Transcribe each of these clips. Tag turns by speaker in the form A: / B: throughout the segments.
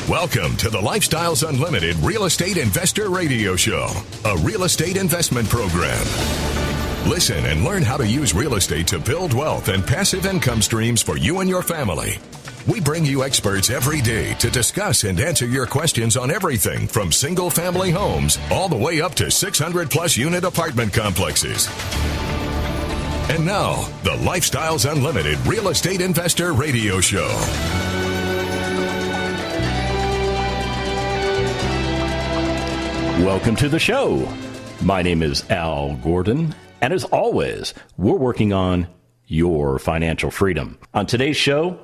A: Welcome to the Lifestyles Unlimited Real Estate Investor Radio Show, a real estate investment program. Listen and learn how to use real estate to build wealth and passive income streams for you and your family. We bring you experts every day to discuss and answer your questions on everything from single-family homes all the way up to 600-plus unit apartment complexes. And now, the Lifestyles Unlimited Real Estate Investor Radio Show.
B: Welcome to the show. My name is Al Gordon, and as always, we're working on your financial freedom. On today's show,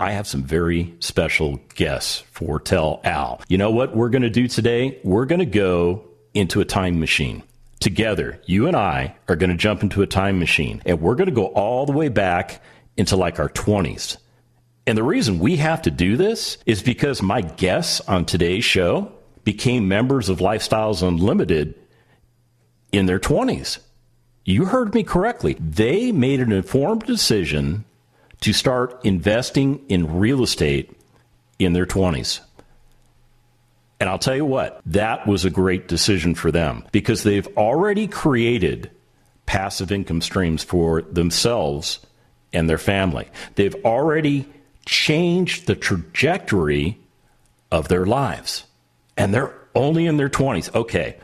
B: I have some very special guests for Tell Al. You know what we're going to do today? We're going to go into a time machine. Together, you and I are going to jump into a time machine, and we're going to go all the way back into like our 20s. And the reason we have to do this is because my guests on today's show became members of Lifestyles Unlimited in their 20s. You heard me correctly. They made an informed decision to start investing in real estate in their 20s. And I'll tell you what, that was a great decision for them because they've already created passive income streams for themselves and their family. They've already changed the trajectory of their lives. And they're only in their 20s. Okay,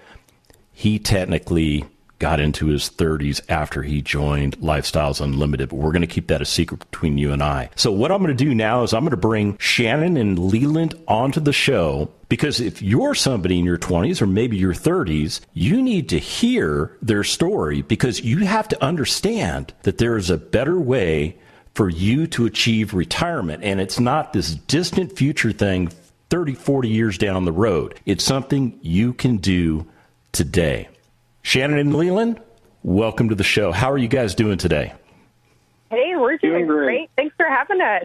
B: he technically got into his 30s after he joined Lifestyles Unlimited, but we're going to keep that a secret between you and I. So what I'm going to do now is I'm going to bring Shannon and Leland onto the show, because if you're somebody in your 20s or maybe your 30s, you need to hear their story, because you have to understand that there is a better way for you to achieve retirement. And it's not this distant future thing 30, 40 years down the road. It's something you can do today. Shannon and Leland, welcome to the show. How are you guys doing today?
C: Hey, we're doing great. Thanks for having us.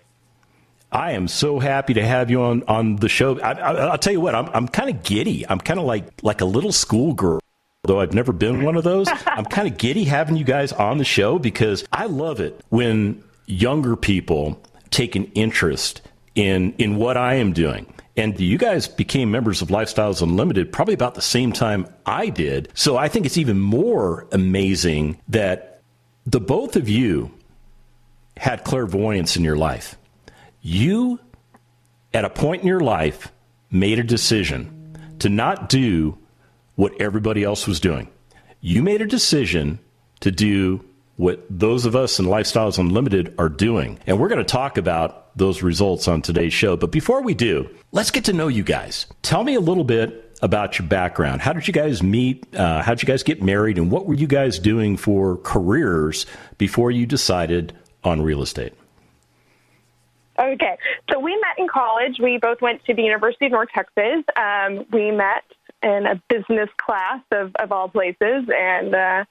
B: I am so happy to have you on the show. I'll tell you what, I'm kind of giddy. I'm kind of like a little schoolgirl, though I've never been one of those. I'm kind of giddy having you guys on the show because I love it when younger people take an interest in what I am doing. And you guys became members of Lifestyles Unlimited probably about the same time I did. So I think it's even more amazing that the both of you had clairvoyance in your life. You, at a point in your life, made a decision to not do what everybody else was doing. You made a decision to do what those of us in Lifestyles Unlimited are doing. And we're going to talk about those results on today's show. But before we do, let's get to know you guys. Tell me a little bit about your background. How did you guys meet? How did you guys get married? And what were you guys doing for careers before you decided on real estate?
C: Okay. So we met in college. We both went to the University of North Texas. We met in a business class of all places and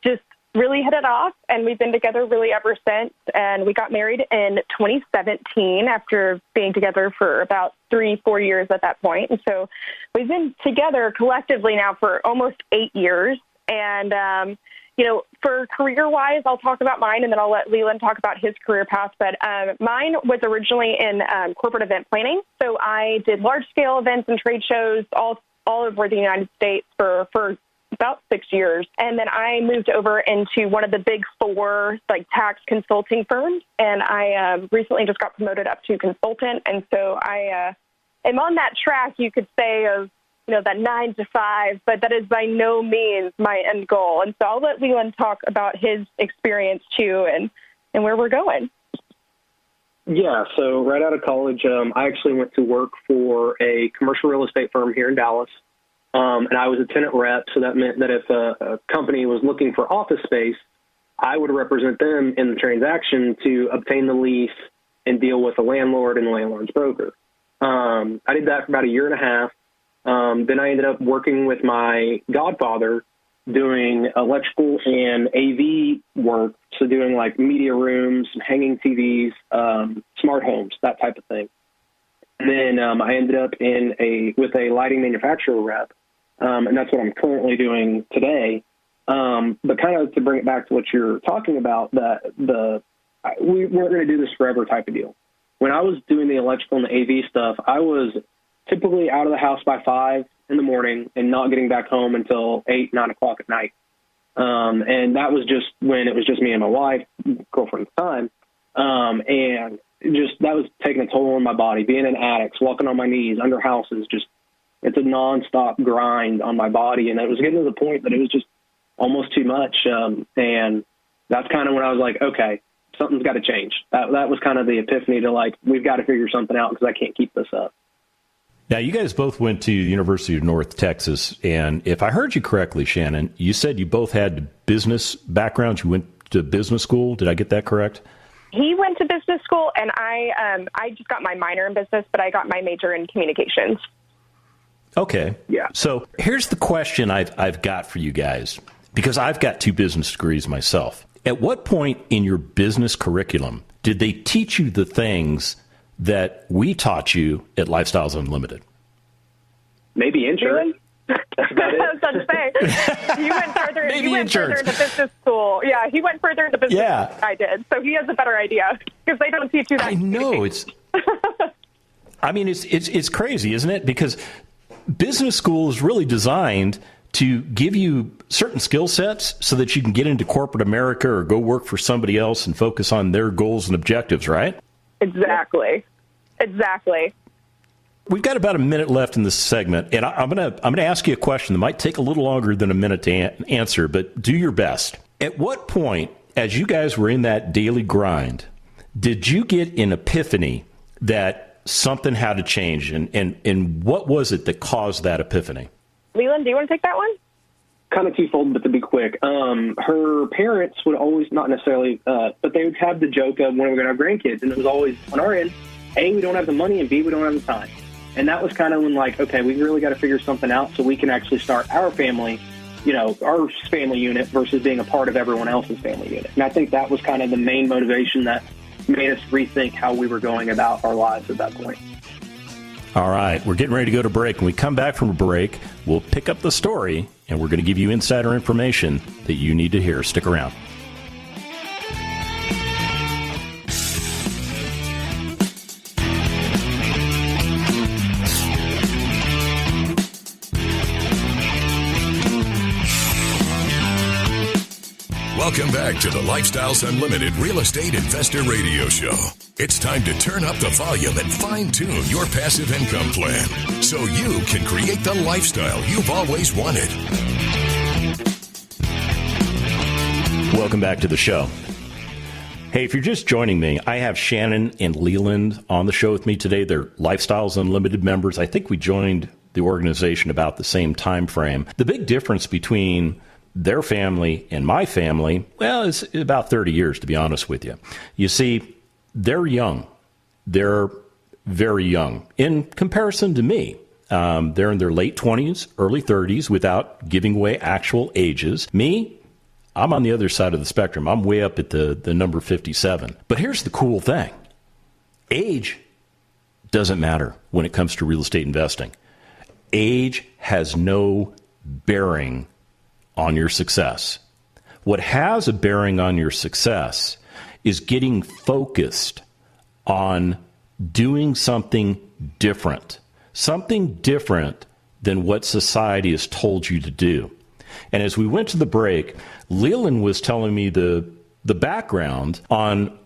C: just really hit it off, and we've been together really ever since. And we got married in 2017 after being together for about 3-4 years at that point. And so we've been together collectively now for almost 8 years. And, for career-wise, I'll talk about mine, and then I'll let Leland talk about his career path. But mine was originally in corporate event planning. So I did large-scale events and trade shows all over the United States for about 6 years. And then I moved over into one of the big four, tax consulting firms. And I recently just got promoted up to consultant. And so I am on that track, you could say, of, that 9 to 5, but that is by no means my end goal. And so I'll let Leland talk about his experience too and where we're going.
D: Yeah, so right out of college, I actually went to work for a commercial real estate firm here in Dallas. And I was a tenant rep, so that meant that if a company was looking for office space, I would represent them in the transaction to obtain the lease and deal with the landlord and the landlord's broker. I did that for about a year and a half. Then I ended up working with my godfather doing electrical and AV work, so doing media rooms, hanging TVs, smart homes, that type of thing. And then I ended up with a lighting manufacturer rep. And that's what I'm currently doing today. But kind of to bring it back to what you're talking about, we weren't going to do this forever type of deal. When I was doing the electrical and the AV stuff, I was typically out of the house by 5 in the morning and not getting back home until 8, 9 o'clock at night. And that was just when it was just me and my wife, girlfriend at the time. And just, that was taking a toll on my body, being in attics, walking on my knees, under houses, just, it's a nonstop grind on my body. And it was getting to the point that it was just almost too much. And that's kind of when I was like, okay, something's got to change. That was kind of the epiphany to like, we've got to figure something out because I can't keep this up.
B: Now, you guys both went to the University of North Texas, and if I heard you correctly, Shannon, you said you both had business backgrounds. You went to business school. Did I get that correct?
C: He went to business school, and I just got my minor in business, but I got my major in communications.
B: Okay.
D: Yeah.
B: So here's the question I've got for you guys, because I've got 2 business degrees myself. At what point in your business curriculum did they teach you the things that we taught you at Lifestyles Unlimited?
D: Maybe insurance. That's about it.
C: I was about to say, you went further.
B: Maybe
C: you went
B: insurance.
C: further into business school. Yeah, he went further into business
B: Yeah.
C: than I did, so he has a better idea because they don't teach you that.
B: I know it's. I mean, it's crazy, isn't it? Because business school is really designed to give you certain skill sets so that you can get into corporate America or go work for somebody else and focus on their goals and objectives, right?
C: Exactly.
B: We've got about a minute left in this segment, and I'm gonna ask you a question that might take a little longer than a minute to answer, but do your best. At what point, as you guys were in that daily grind, did you get an epiphany that something had to change, and what was it that caused that epiphany?
C: Leland, do you want to take that one?
D: Kind of twofold, but to be quick, her parents would always, not necessarily, but they would have the joke of when we're going to have grandkids, and it was always on our end, A, we don't have the money, and B, we don't have the time. And that was kind of when, like, okay, we really got to figure something out so we can actually start our family, our family unit versus being a part of everyone else's family unit. And I think that was kind of the main motivation that made us rethink how we were going about our lives at that point.
B: All right, we're getting ready to go to break. When we come back from a break, we'll pick up the story, and we're going to give you insider information that you need to hear. Stick around.
A: Welcome back to the Lifestyles Unlimited Real Estate Investor Radio Show. It's time to turn up the volume and fine-tune your passive income plan so you can create the lifestyle you've always wanted.
B: Welcome back to the show. Hey, if you're just joining me, I have Shannon and Leland on the show with me today. They're Lifestyles Unlimited members. I think we joined the organization about the same time frame. The big difference between their family and my family, well, it's about 30 years, to be honest with you. You see, they're young. They're very young in comparison to me. They're in their late 20s, early 30s, without giving away actual ages. Me, I'm on the other side of the spectrum. I'm way up at the number 57. But here's the cool thing. Age doesn't matter when it comes to real estate investing. Age has no bearing on your success. What has a bearing on your success is getting focused on doing something different than what society has told you to do. And as we went to the break, Leland was telling me the background on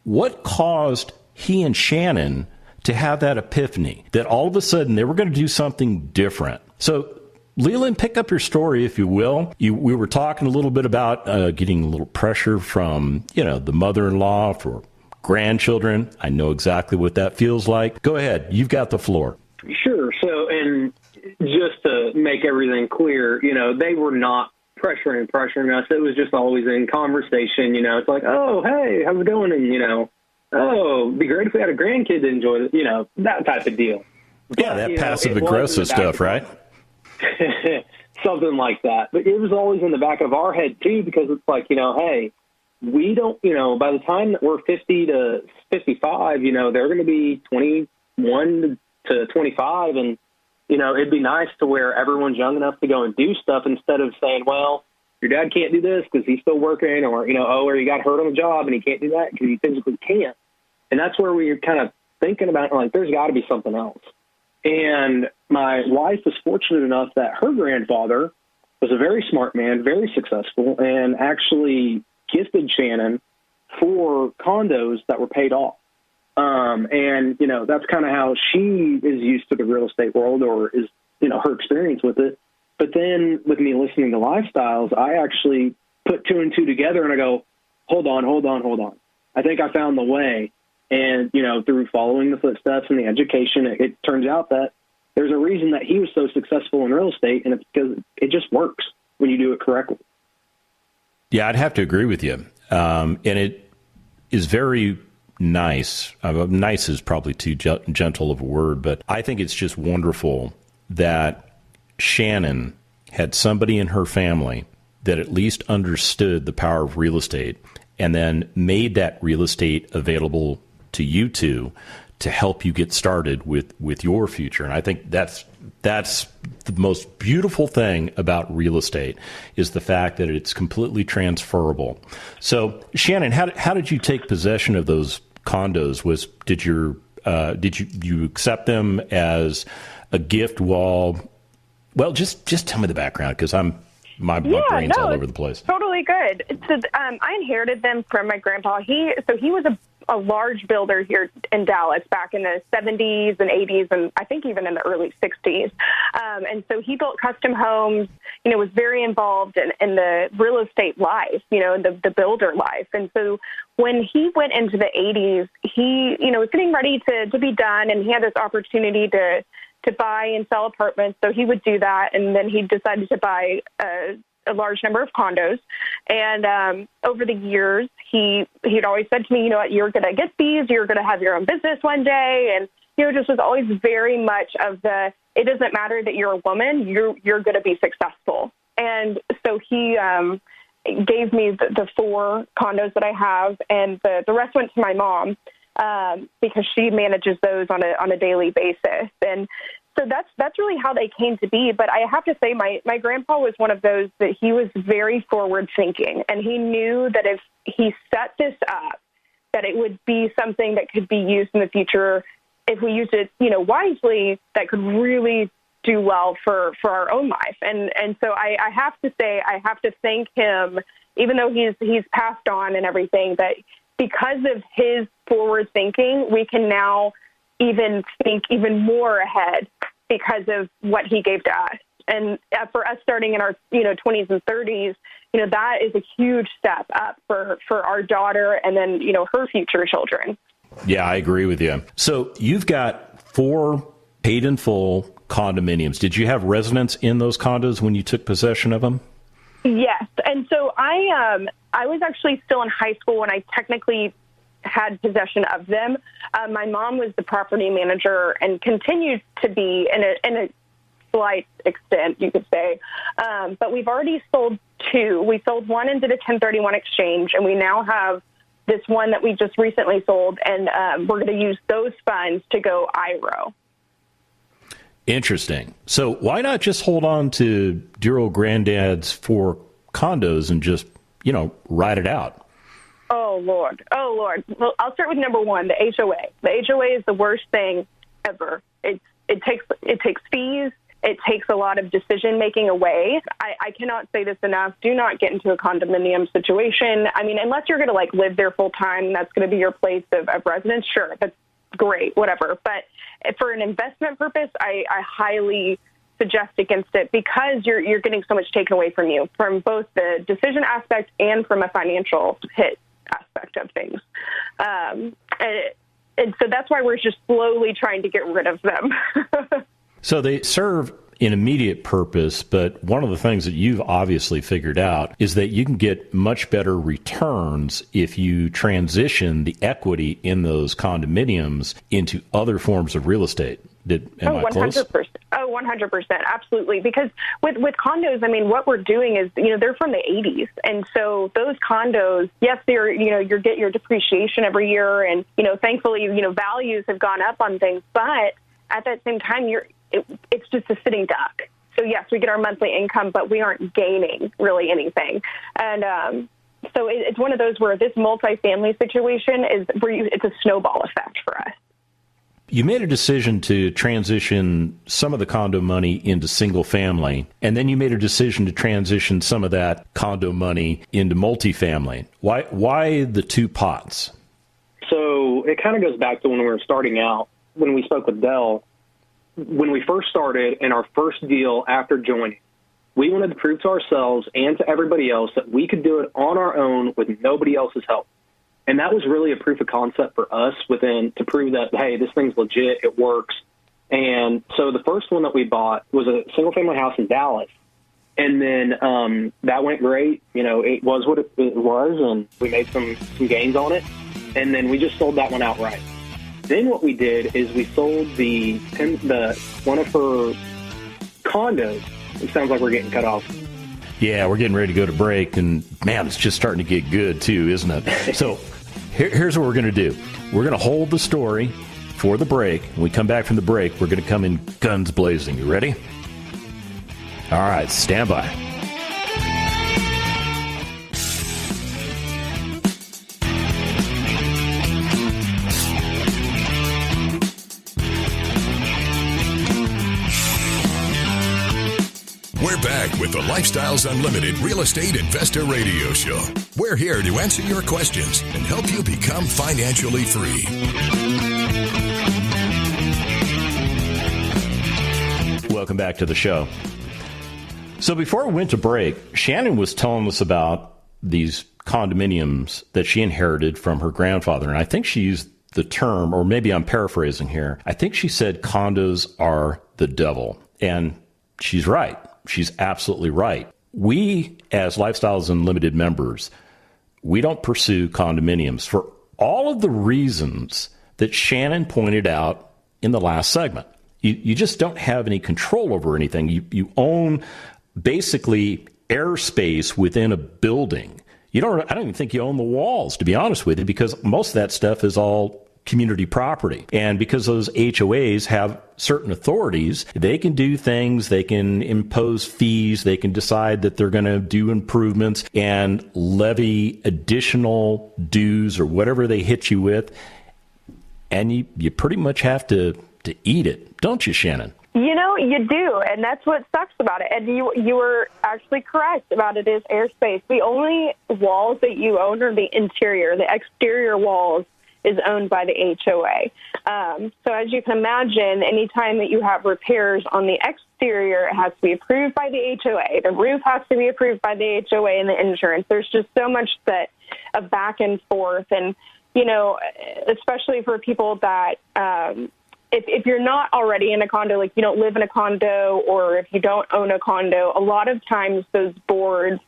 B: what caused he and Shannon to have that epiphany, that all of a sudden they were going to do something different. So Leland, pick up your story, if you will. We were talking a little bit about getting a little pressure from, the mother-in-law for grandchildren. I know exactly what that feels like. Go ahead. You've got the floor.
D: Sure. So, and just to make everything clear, they were not pressuring us. It was just always in conversation. It's like, oh, hey, how's it going? And, oh, it'd be great if we had a grandkid to enjoy it, that type of deal.
B: Yeah,
D: but,
B: that passive-aggressive stuff, right?
D: Something like that. But it was always in the back of our head, too, because it's like, hey, we don't, by the time that we're 50 to 55, they're going to be 21 to 25. And, it'd be nice to where everyone's young enough to go and do stuff instead of saying, well, your dad can't do this because he's still working, or, or he got hurt on the job and he can't do that because he physically can't. And that's where we're kind of thinking about, like, there's got to be something else. And my wife was fortunate enough that her grandfather was a very smart man, very successful, and actually gifted Shannon 4 condos that were paid off. And, you know, that's kind of how she is used to the real estate world, or is, you know, her experience with it. But then with me listening to Lifestyles, I actually put 2 and 2 together and I go, hold on. I think I found the way. And, you know, through following the footsteps and the education, it turns out that there's a reason that he was so successful in real estate, and it's because it just works when you do it correctly.
B: Yeah, I'd have to agree with you. And it is very nice. Nice is probably too gentle of a word, but I think it's just wonderful that Shannon had somebody in her family that at least understood the power of real estate and then made that real estate available to you two to help you get started with your future. And I think that's the most beautiful thing about real estate, is the fact that it's completely transferable. So, Shannon, how did you take possession of those condos? Did you accept them as a gift? Well, just tell me the background, because my brain's all over the place.
C: Totally good. So, I inherited them from my grandpa. He was a large builder here in Dallas back in the 70s and 80s, and I think even in the early 60s. And so he built custom homes, you know, was very involved in the real estate life, you know, the builder life. And so when he went into the 80s, he, you know, was getting ready to be done, and he had this opportunity to buy and sell apartments. So he would do that, and then he decided to buy a large number of condos. And over the years, he'd always said to me, you know what, you're going to get these, you're going to have your own business one day. And, you know, just was always very much of it doesn't matter that you're a woman, you're going to be successful. And so he gave me the 4 condos that I have, and the rest went to my mom because she manages those on a daily basis. And so that's really how they came to be. But I have to say, my grandpa was one of those that he was very forward thinking, and he knew that if he set this up, that it would be something that could be used in the future if we used it, you know, wisely, that could really do well for our own life. And so I have to say, I have to thank him, even though he's passed on and everything, that because of his forward thinking, we can now even think even more ahead because of what he gave to us. And for us starting in our, you know, 20s and 30s, you know, that is a huge step up for our daughter and then, you know, her future children.
B: Yeah, I agree with you. So you've got 4 paid in full condominiums. Did you have residents in those condos when you took possession of them?
C: Yes. And so I was actually still in high school when I technically had possession of them. My mom was the property manager and continues to be in a slight extent, you could say. But we've already sold 2. We sold one and did a 1031 exchange, and we now have this one that we just recently sold, and we're going to use those funds to go IRO.
B: Interesting. So why not just hold on to dear old granddad's 4 condos and just, you know, ride it out?
C: Oh, Lord. Well, I'll start with number 1, the HOA. The HOA is the worst thing ever. It takes fees. It takes a lot of decision-making away. I cannot say this enough. Do not get into a condominium situation. I mean, unless you're going to, like, live there full-time, that's going to be your place of residence, sure, that's great, whatever. But for an investment purpose, I highly suggest against it because you're getting so much taken away from you, from both the decision aspect and from a financial hit aspect of things. And so that's why we're just slowly trying to get rid of them.
B: So they serve an immediate purpose, but one of the things that you've obviously figured out is that you can get much better returns if you transition the equity in those condominiums into other forms of real estate. Am I close?
C: 100%. Oh, 100%. Absolutely. Because with condos, I mean, what we're doing is, you know, they're from the 80s. And so those condos, yes, they're, you know, you get your depreciation every year. And, you know, thankfully, you know, values have gone up on things. But at that same time, it's just a sitting duck. So, yes, we get our monthly income, but we aren't gaining really anything. And so it's one of those where this multifamily situation is where it's a snowball effect for us.
B: You made a decision to transition some of the condo money into single family, and then you made a decision to transition some of that condo money into multifamily. Why the two pots?
D: So it kind of goes back to when we were starting out, when we spoke with Dell. When we first started in our first deal after joining, we wanted to prove to ourselves and to everybody else that we could do it on our own with nobody else's help. And that was really a proof of concept for us to prove that, hey, this thing's legit, it works. And so the first one that we bought was a single-family house in Dallas. And then that went great. It was what it was, and we made some gains on it. And then we just sold that one outright. Then what we did is we sold the one of her condos. It sounds like we're getting cut off.
B: Yeah, we're getting ready to go to break, and man, it's just starting to get good too, isn't it? So here's what we're going to do. We're going to hold the story for the break. When we come back from the break, we're going to come in guns blazing. You ready? All right, stand by.
A: We're back with the Lifestyles Unlimited Real Estate Investor Radio Show. We're here to answer your questions and help you become financially free.
B: Welcome back to the show. So before we went to break, Shannon was telling us about these condominiums that she inherited from her grandfather. And I think she used the term, or maybe I'm paraphrasing here, I think she said condos are the devil. And she's right. She's absolutely right. We, as Lifestyles Unlimited members, we don't pursue condominiums for all of the reasons that Shannon pointed out in the last segment. You just don't have any control over anything. You own basically airspace within a building. I don't even think you own the walls, to be honest with you, because most of that stuff is all community property. And because those HOAs have certain authorities, they can do things, they can impose fees, they can decide that they're going to do improvements and levy additional dues or whatever they hit you with. And you pretty much have to eat it, don't you, Shannon?
C: You do, and that's what sucks about it. And you were actually correct about it is airspace. The only walls that you own are the interior. The exterior walls is owned by the HOA. So as you can imagine, anytime that you have repairs on the exterior, it has to be approved by the HOA. The roof has to be approved by the HOA and the insurance. There's just so much of back and forth. And, especially for people that if you're not already in a condo, like you don't live in a condo or if you don't own a condo, a lot of times those boards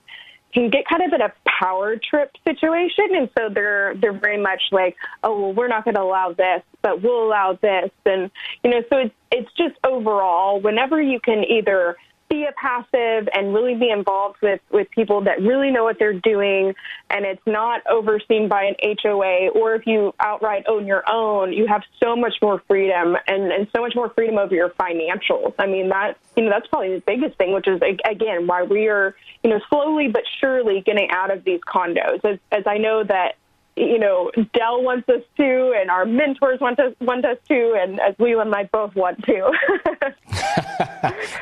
C: can get kind of in a power trip situation. And so they're very much like, oh, well, we're not going to allow this, but we'll allow this. And, so it's just overall, whenever you can either be a passive and really be involved with people that really know what they're doing, and it's not overseen by an HOA, or if you outright own your own, you have so much more freedom and so much more freedom over your financials. I mean, that's probably the biggest thing, which is, again, why we are, slowly but surely getting out of these condos. As I know that, Dell wants us to, and our mentors want us to, and as Leland and I both want to.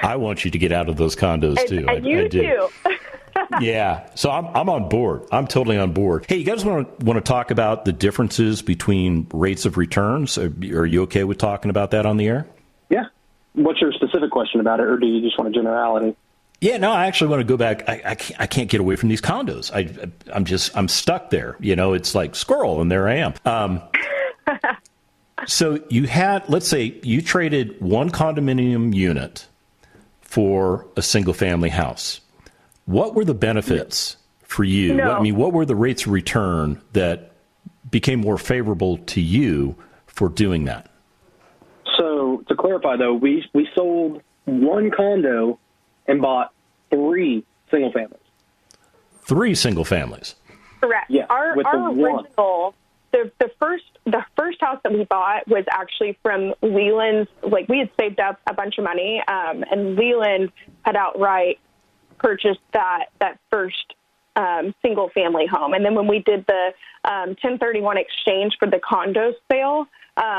B: I want you to get out of those condos too.
C: And you too.
B: Yeah, so I'm on board. I'm totally on board. Hey, you guys want to talk about the differences between rates of returns? Are you okay with talking about that on the air?
D: Yeah. What's your specific question about it, or do you just want a generality?
B: Yeah, no, I actually want to go back. I can't get away from these condos. I'm stuck there. It's like squirrel, and there I am. So you had, let's say you traded one condominium unit for a single family house. What were the benefits for you?
C: No.
B: What were the rates of return that became more favorable to you for doing that?
D: So to clarify, though, we sold one condo and bought 3 single families.
B: 3 single families.
C: Correct.
D: Yeah,
C: Our original, the first house that we bought was actually from Leland's. Like, we had saved up a bunch of money, and Leland had outright purchased that first single family home. And then when we did the 1031 exchange for the condo sale,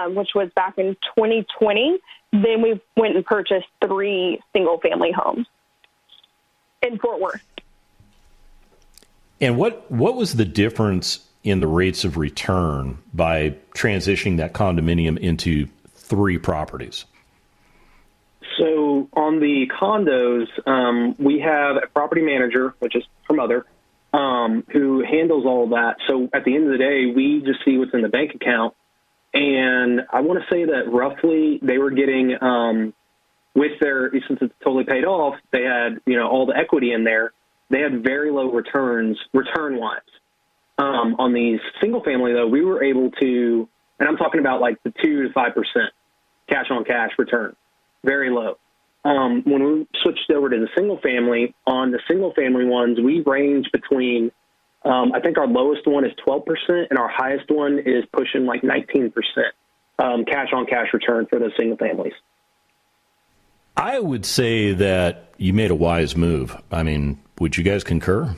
C: which was back in 2020. Then we went and purchased 3 single-family homes in Fort Worth.
B: And what was the difference in the rates of return by transitioning that condominium into 3 properties?
D: So on the condos, we have a property manager, which is her mother, who handles all of that. So at the end of the day, we just see what's in the bank account. And I want to say that roughly they were getting, with their, since it's totally paid off, they had, all the equity in there. They had very low returns, return-wise. On these single-family, though, we were able to, and I'm talking about like the 2 to 5% cash-on-cash return, very low. When we switched over to the single-family, on the single-family ones, we range between, I think our lowest one is 12%, and our highest one is pushing like 19% cash-on-cash return for those single-families.
B: I would say that you made a wise move. I mean, would you guys concur?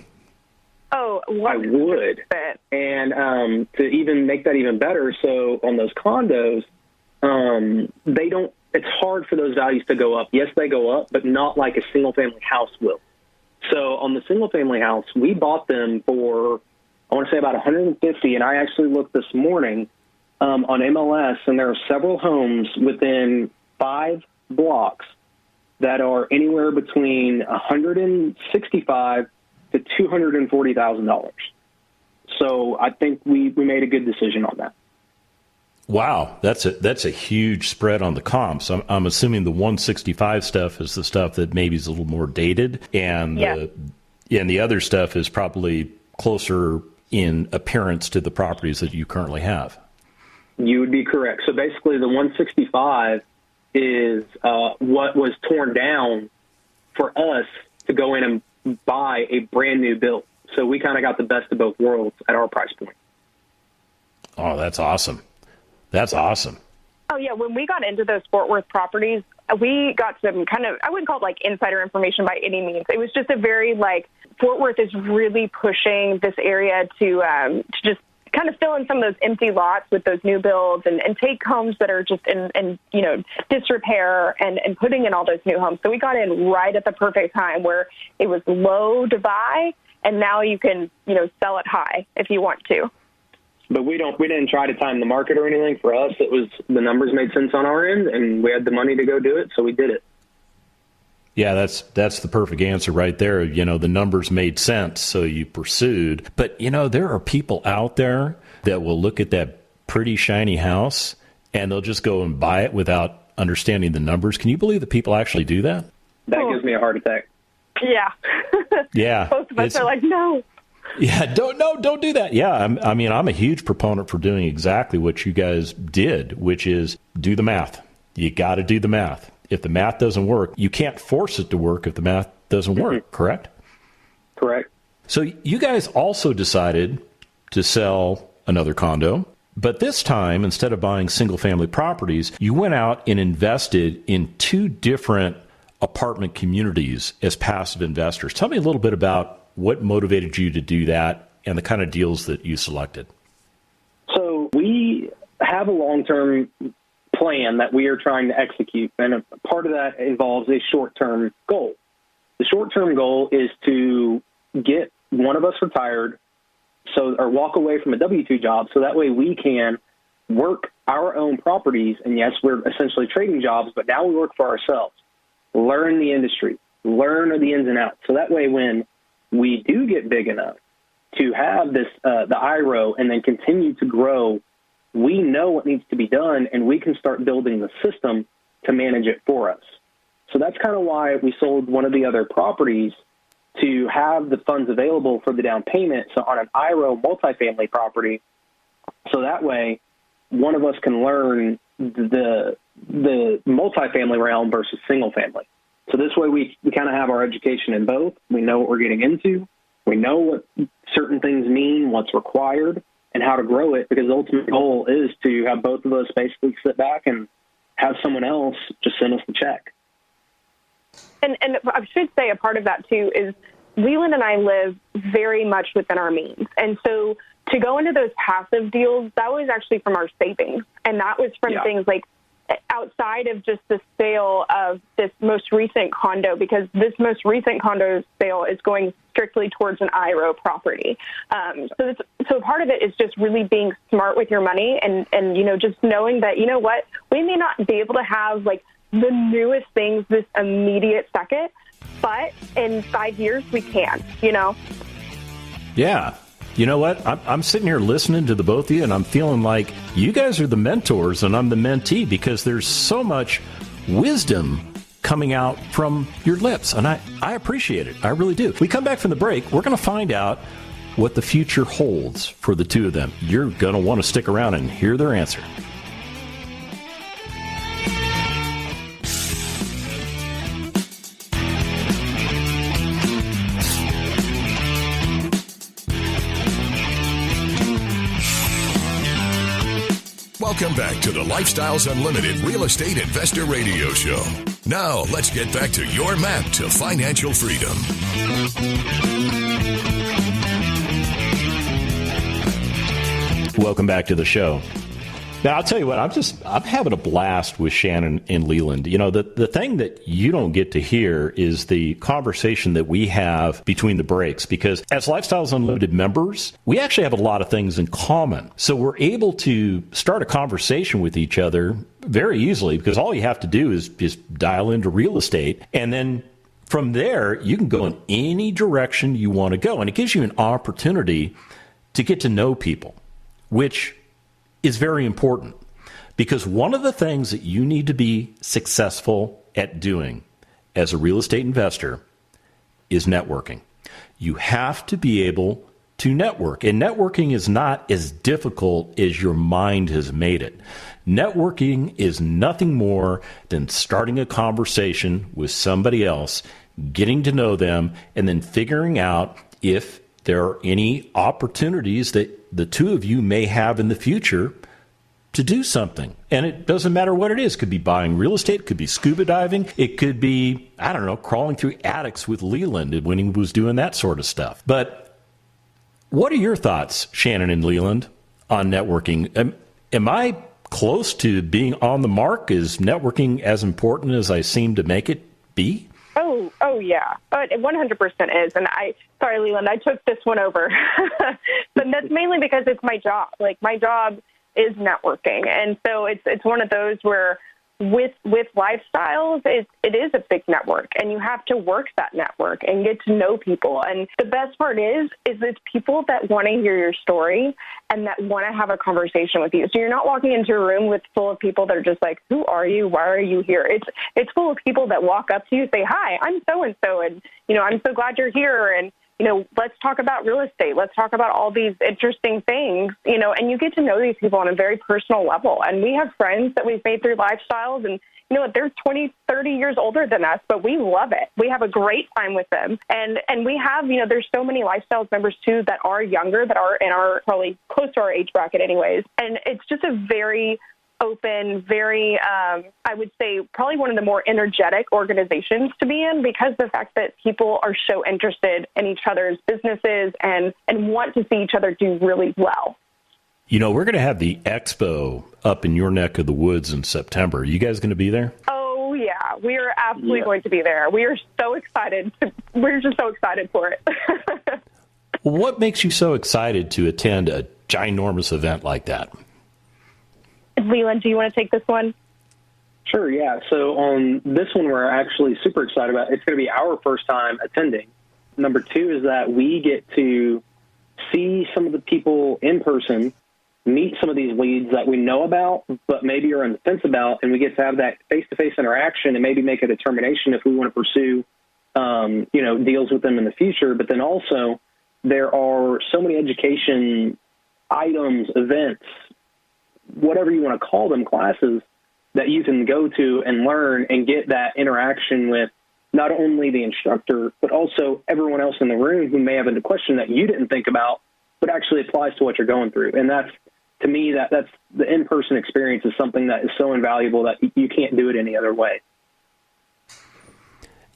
C: Oh, 100%.
D: I would. And to even make that even better, so on those condos, it's hard for those values to go up. Yes, they go up, but not like a single-family house will. So on the single-family house, we bought them for, I want to say about $150, and I actually looked this morning on MLS, and there are several homes within 5 blocks that are anywhere between $165,000 to $240,000. So I think we made a good decision on that.
B: Wow, that's a huge spread on the comps. I'm assuming the 165 stuff is the stuff that maybe is a little more dated, and the other stuff is probably closer in appearance to the properties that you currently have.
D: You would be correct. So basically, the 165 is what was torn down for us to go in and buy a brand new build. So we kind of got the best of both worlds at our price point.
B: Oh, that's awesome. That's awesome.
C: Oh, yeah. When we got into those Fort Worth properties, we got some kind of, I wouldn't call it like insider information by any means. It was just a very Fort Worth is really pushing this area to just kind of fill in some of those empty lots with those new builds and take homes that are just in disrepair and putting in all those new homes. So we got in right at the perfect time where it was low to buy, and now you can, sell it high if you want to.
D: But we didn't try to time the market or anything. For us, it was the numbers made sense on our end, and we had the money to go do it, so we did it.
B: Yeah, that's the perfect answer right there. The numbers made sense, so you pursued. But, there are people out there that will look at that pretty shiny house, and they'll just go and buy it without understanding the numbers. Can you believe that people actually do that?
D: That gives me a heart attack.
C: Yeah.
B: Yeah.
C: Both of us are like, no.
B: Yeah, don't do that. Yeah, I'm a huge proponent for doing exactly what you guys did, which is do the math. You got to do the math. If the math doesn't work, you can't force it to work if the math doesn't work, correct?
D: Correct.
B: So you guys also decided to sell another condo, but this time, instead of buying single-family properties, you went out and invested in 2 different apartment communities as passive investors. Tell me a little bit about what motivated you to do that and the kind of deals that you selected.
D: So we have a long-term plan that we are trying to execute, and a part of that involves a short-term goal. The short-term goal is to get one of us retired, or walk away from a W-2 job, so that way we can work our own properties. And yes, we're essentially trading jobs, but now we work for ourselves. Learn the industry, learn the ins and outs, so that way when we do get big enough to have this the IRO and then continue to grow, we know what needs to be done, and we can start building the system to manage it for us. So that's kind of why we sold one of the other properties, to have the funds available for the down payment. So on an IRO multifamily property, so that way one of us can learn the multifamily realm versus single family. So this way we kind of have our education in both. We know what we're getting into. We know what certain things mean, what's required, and how to grow it, because the ultimate goal is to have both of us basically sit back and have someone else just send us the check.
C: And I should say a part of that, too, is Leland and I live very much within our means. And so to go into those passive deals, that was actually from our savings. And that was from things like outside of just the sale of this most recent condo, because this most recent condo sale is going strictly towards an IRO property. So part of it is just really being smart with your money and, just knowing that, what, we may not be able to have like the newest things this immediate second, but in 5 years we can,
B: Yeah. You know what? I'm sitting here listening to the both of you, and I'm feeling like you guys are the mentors and I'm the mentee, because there's so much wisdom coming out from your lips, and I appreciate it. I really do. We come back from the break. We're going to find out what the future holds for the two of them. You're going to want to stick around and hear their answer.
A: Welcome back to the Lifestyles Unlimited Real Estate Investor Radio Show. Now, let's get back to your map to financial freedom.
B: Welcome back to the show. Now, I'll tell you what, I'm having a blast with Shannon and Leland. The thing that you don't get to hear is the conversation that we have between the breaks, because as Lifestyles Unlimited members, we actually have a lot of things in common. So we're able to start a conversation with each other very easily, because all you have to do is just dial into real estate. And then from there, you can go in any direction you want to go. And it gives you an opportunity to get to know people, which is very important, because one of the things that you need to be successful at doing as a real estate investor is networking. You have to be able to network, and networking is not as difficult as your mind has made it. Networking is nothing more than starting a conversation with somebody else, getting to know them, and then figuring out if there are any opportunities that the two of you may have in the future to do something. And it doesn't matter what it is. It could be buying real estate. It could be scuba diving. It could be, crawling through attics with Leland when he was doing that sort of stuff. But what are your thoughts, Shannon and Leland, on networking? Am I close to being on the mark? Is networking as important as I seem to make it be?
C: Oh yeah, it 100% is. And sorry, Leland, I took this one over, but that's mainly because it's my job. Like, my job is networking, and so it's one of those where with lifestyles, it is a big network, and you have to work that network and get to know people. And the best part is it's people that want to hear your story and that want to have a conversation with you. So you're not walking into a room full of people that are just like, who are you? Why are you here? It's full of people that walk up to you, say, hi, I'm so-and-so, and, I'm so glad you're here, and, let's talk about real estate. Let's talk about all these interesting things, and you get to know these people on a very personal level. And we have friends that we've made through lifestyles, and, they're 20, 30 years older than us, but we love it. We have a great time with them. And we have, there's so many lifestyles members too that are younger, that are in our probably close to our age bracket anyways. And it's just a very open, very, I would say, probably one of the more energetic organizations to be in, because the fact that people are so interested in each other's businesses and want to see each other do really well.
B: We're going to have the expo up in your neck of the woods in September. Are you guys going to be there?
C: Oh, yeah. We are absolutely going to be there. We are so excited. We're just so excited for it.
B: What makes you so excited to attend a ginormous event like that?
C: Leland, do you want to take this one?
D: Sure, yeah. So on this one, we're actually super excited about. It's going to be our first time attending. Number two is that we get to see some of the people in person, meet some of these leads that we know about, but maybe are on the fence about, and we get to have that face-to-face interaction and maybe make a determination if we want to pursue, deals with them in the future. But then also, there are so many education items, events, whatever you want to call them, classes that you can go to and learn and get that interaction with not only the instructor, but also everyone else in the room who may have a question that you didn't think about, but actually applies to what you're going through. And that's, to me, that's the in-person experience is something that is so invaluable that you can't do it any other way.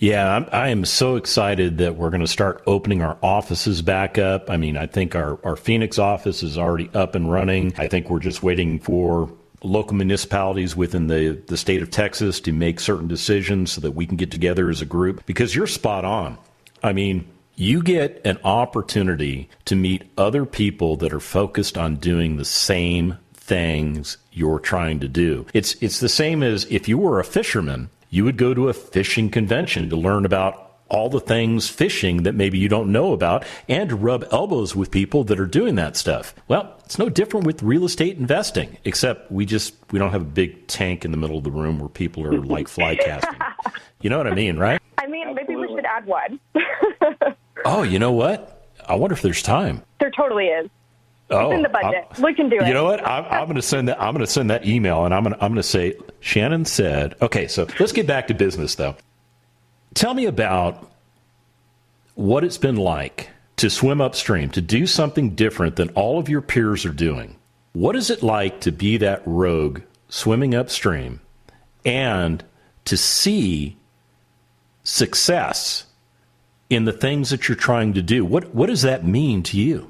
B: Yeah, I am so excited that we're going to start opening our offices back up. I mean, I think our Phoenix office is already up and running. I think we're just waiting for local municipalities within the state of Texas to make certain decisions so that we can get together as a group, because you're spot on. I mean, you get an opportunity to meet other people that are focused on doing the same things you're trying to do. It's the same as if you were a fisherman, you would go to a fishing convention to learn about all the things fishing that maybe you don't know about and to rub elbows with people that are doing that stuff. Well, it's no different with real estate investing, except we don't have a big tank in the middle of the room where people are like fly casting. You know what I mean, right?
C: I mean, maybe we should add one.
B: Oh, you know what? I wonder if there's time.
C: There totally is.
B: Oh,
C: it's in the budget. We can do it.
B: You know what? I'm going to send that. I'm going to send that email, and I'm going to say, Shannon said. Okay, so let's get back to business, though. Tell me about what it's been like to swim upstream, to do something different than all of your peers are doing. What is it like to be that rogue swimming upstream and to see success in the things that you're trying to do? What does that mean to you?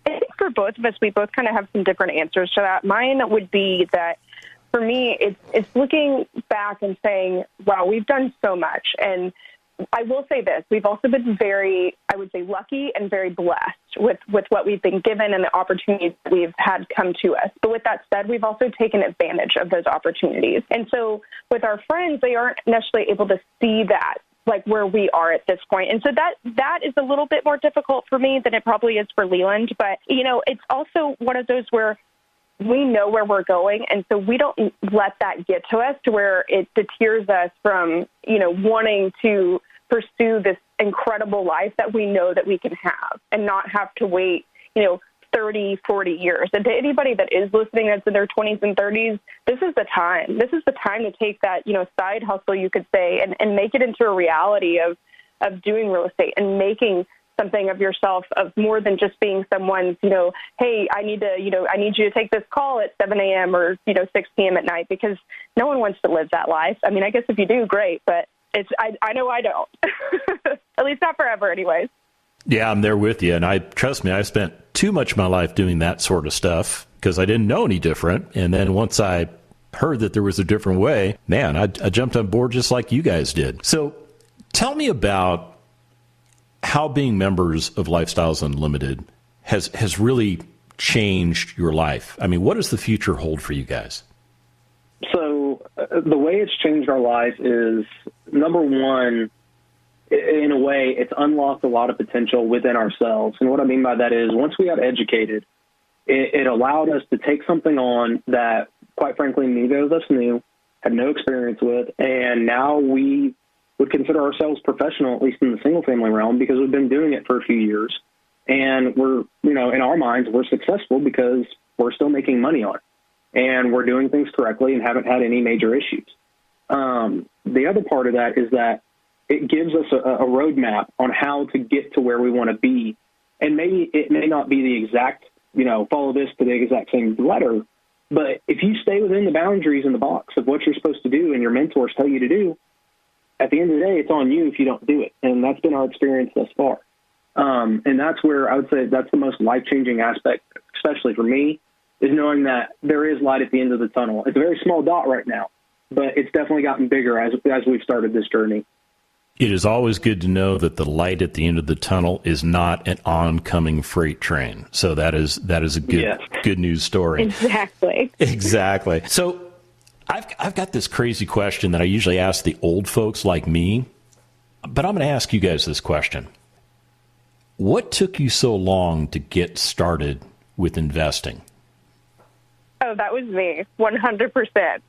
C: I think for both of us, we both kind of have some different answers to that. Mine would be that for me, it's looking back and saying, wow, we've done so much. And I will say this, we've also been very, I would say, lucky and very blessed with what we've been given and the opportunities that we've had come to us. But with that said, we've also taken advantage of those opportunities. And so with our friends, they aren't necessarily able to see that, like where we are at this point. And so that is a little bit more difficult for me than it probably is for Leland. But, you know, it's also one of those where we know where we're going, and so we don't let that get to us to where it deters us from, you know, wanting to pursue this incredible life that we know that we can have and not have to wait, you know, 30, 40 years. And to anybody that is listening that's in their 20s and 30s, this is the time. This is the time to take that, you know, side hustle, you could say, and make it into a reality of doing real estate and making something of yourself, of more than just being someone's, you know, hey, I need you to take this call at 7 a.m. or, you know, 6 p.m. at night, because no one wants to live that life. I mean, I guess if you do, great, but I know I don't. At least not forever anyways.
B: Yeah, I'm there with you. And trust me, I spent too much of my life doing that sort of stuff because I didn't know any different. And then once I heard that there was a different way, man, I jumped on board just like you guys did. So tell me about how being members of Lifestyles Unlimited has really changed your life. I mean, what does the future hold for you guys?
D: So the way it's changed our life is, number one, in a way, it's unlocked a lot of potential within ourselves. And what I mean by that is, once we got educated, it allowed us to take something on that, quite frankly, neither of us knew, had no experience with, and now we would consider ourselves professional, at least in the single-family realm, because we've been doing it for a few years. And we're, you know, in our minds, we're successful because we're still making money on it. And we're doing things correctly and haven't had any major issues. The other part of that is that it gives us a roadmap on how to get to where we want to be. And maybe it may not be the exact, you know, follow this to the exact same letter, but if you stay within the boundaries in the box of what you're supposed to do and your mentors tell you to do, at the end of the day, it's on you if you don't do it. And that's been our experience thus far. And that's where I would say that's the most life-changing aspect, especially for me, is knowing that there is light at the end of the tunnel. It's a very small dot right now, but it's definitely gotten bigger as we've started this journey.
B: It is always good to know that the light at the end of the tunnel is not an oncoming freight train. So that is a good news story. Exactly. So I've got this crazy question that I usually ask the old folks like me, but I'm going to ask you guys this question. What took you so long to get started with investing?
C: Oh, that was me, 100%.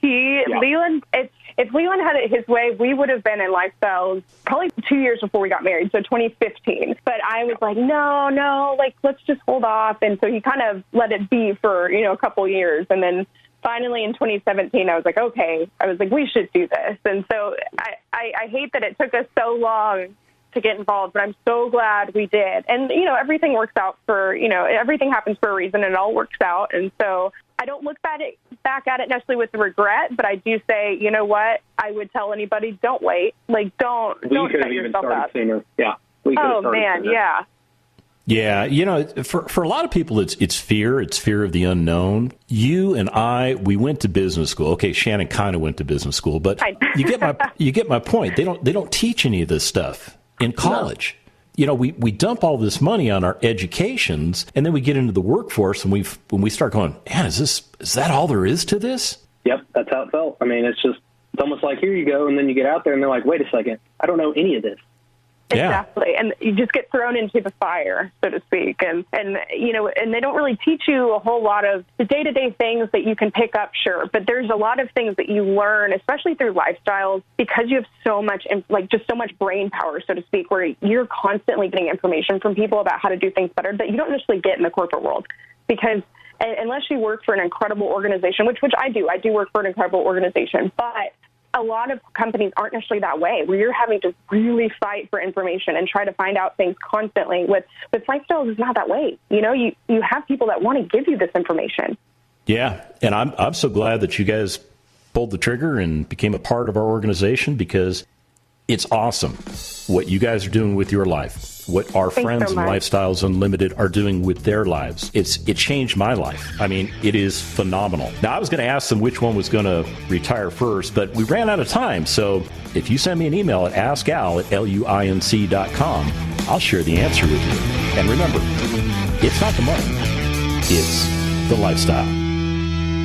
C: Leland, if Leland had it his way, we would have been in Lifestyles probably 2 years before we got married, so 2015. But I was like, no, like, let's just hold off. And so he kind of let it be for, you know, a couple years. And then finally in 2017, I was like, okay, we should do this. And so I hate that it took us so long to get involved, but I'm so glad we did. And, you know, everything works out everything happens for a reason, and it all works out. And so I don't look back at it necessarily with regret, but I do say, you know what? I would tell anybody, don't wait. Like, don't set yourself up.
D: Sooner. Yeah.
C: Oh, man, sooner. Yeah.
B: Yeah, you know, for a lot of people, it's fear. It's fear of the unknown. You and I, we went to business school. Okay, Shannon kind of went to business school, but you get my point. They don't teach any of this stuff in college. No. You know, we dump all this money on our educations, and then we get into the workforce, and when we start going, man, is that all there is to this?
D: Yep, that's how it felt. I mean, it's almost like, here you go, and then you get out there, and they're like, wait a second, I don't know any of this.
C: Exactly. Yeah. And you just get thrown into the fire, so to speak. And you know, and they don't really teach you a whole lot of the day-to-day things that you can pick up, sure. But there's a lot of things that you learn, especially through lifestyles, because you have so much, like just so much brain power, so to speak, where you're constantly getting information from people about how to do things better that you don't necessarily get in the corporate world. Because unless you work for an incredible organization, which I do work for an incredible organization, but a lot of companies aren't necessarily that way, where you're having to really fight for information and try to find out things constantly. With lifestyles, it's not that way. You know, you have people that want to give you this information.
B: Yeah, and I'm so glad that you guys pulled the trigger and became a part of our organization, because it's awesome what you guys are doing with your life, what our friends in Lifestyles Unlimited are doing with their lives. It changed my life. I mean, it is phenomenal. Now, I was going to ask them which one was going to retire first, but we ran out of time. So if you send me an email at askal@luinc.com, I'll share the answer with you. And remember, it's not the money, it's the lifestyle.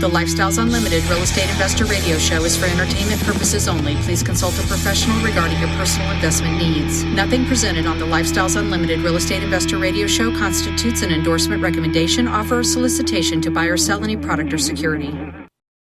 E: The Lifestyles Unlimited Real Estate Investor Radio Show is for entertainment purposes only. Please consult a professional regarding your personal investment needs. Nothing presented on the Lifestyles Unlimited Real Estate Investor Radio Show constitutes an endorsement, recommendation, offer, or solicitation to buy or sell any product or security.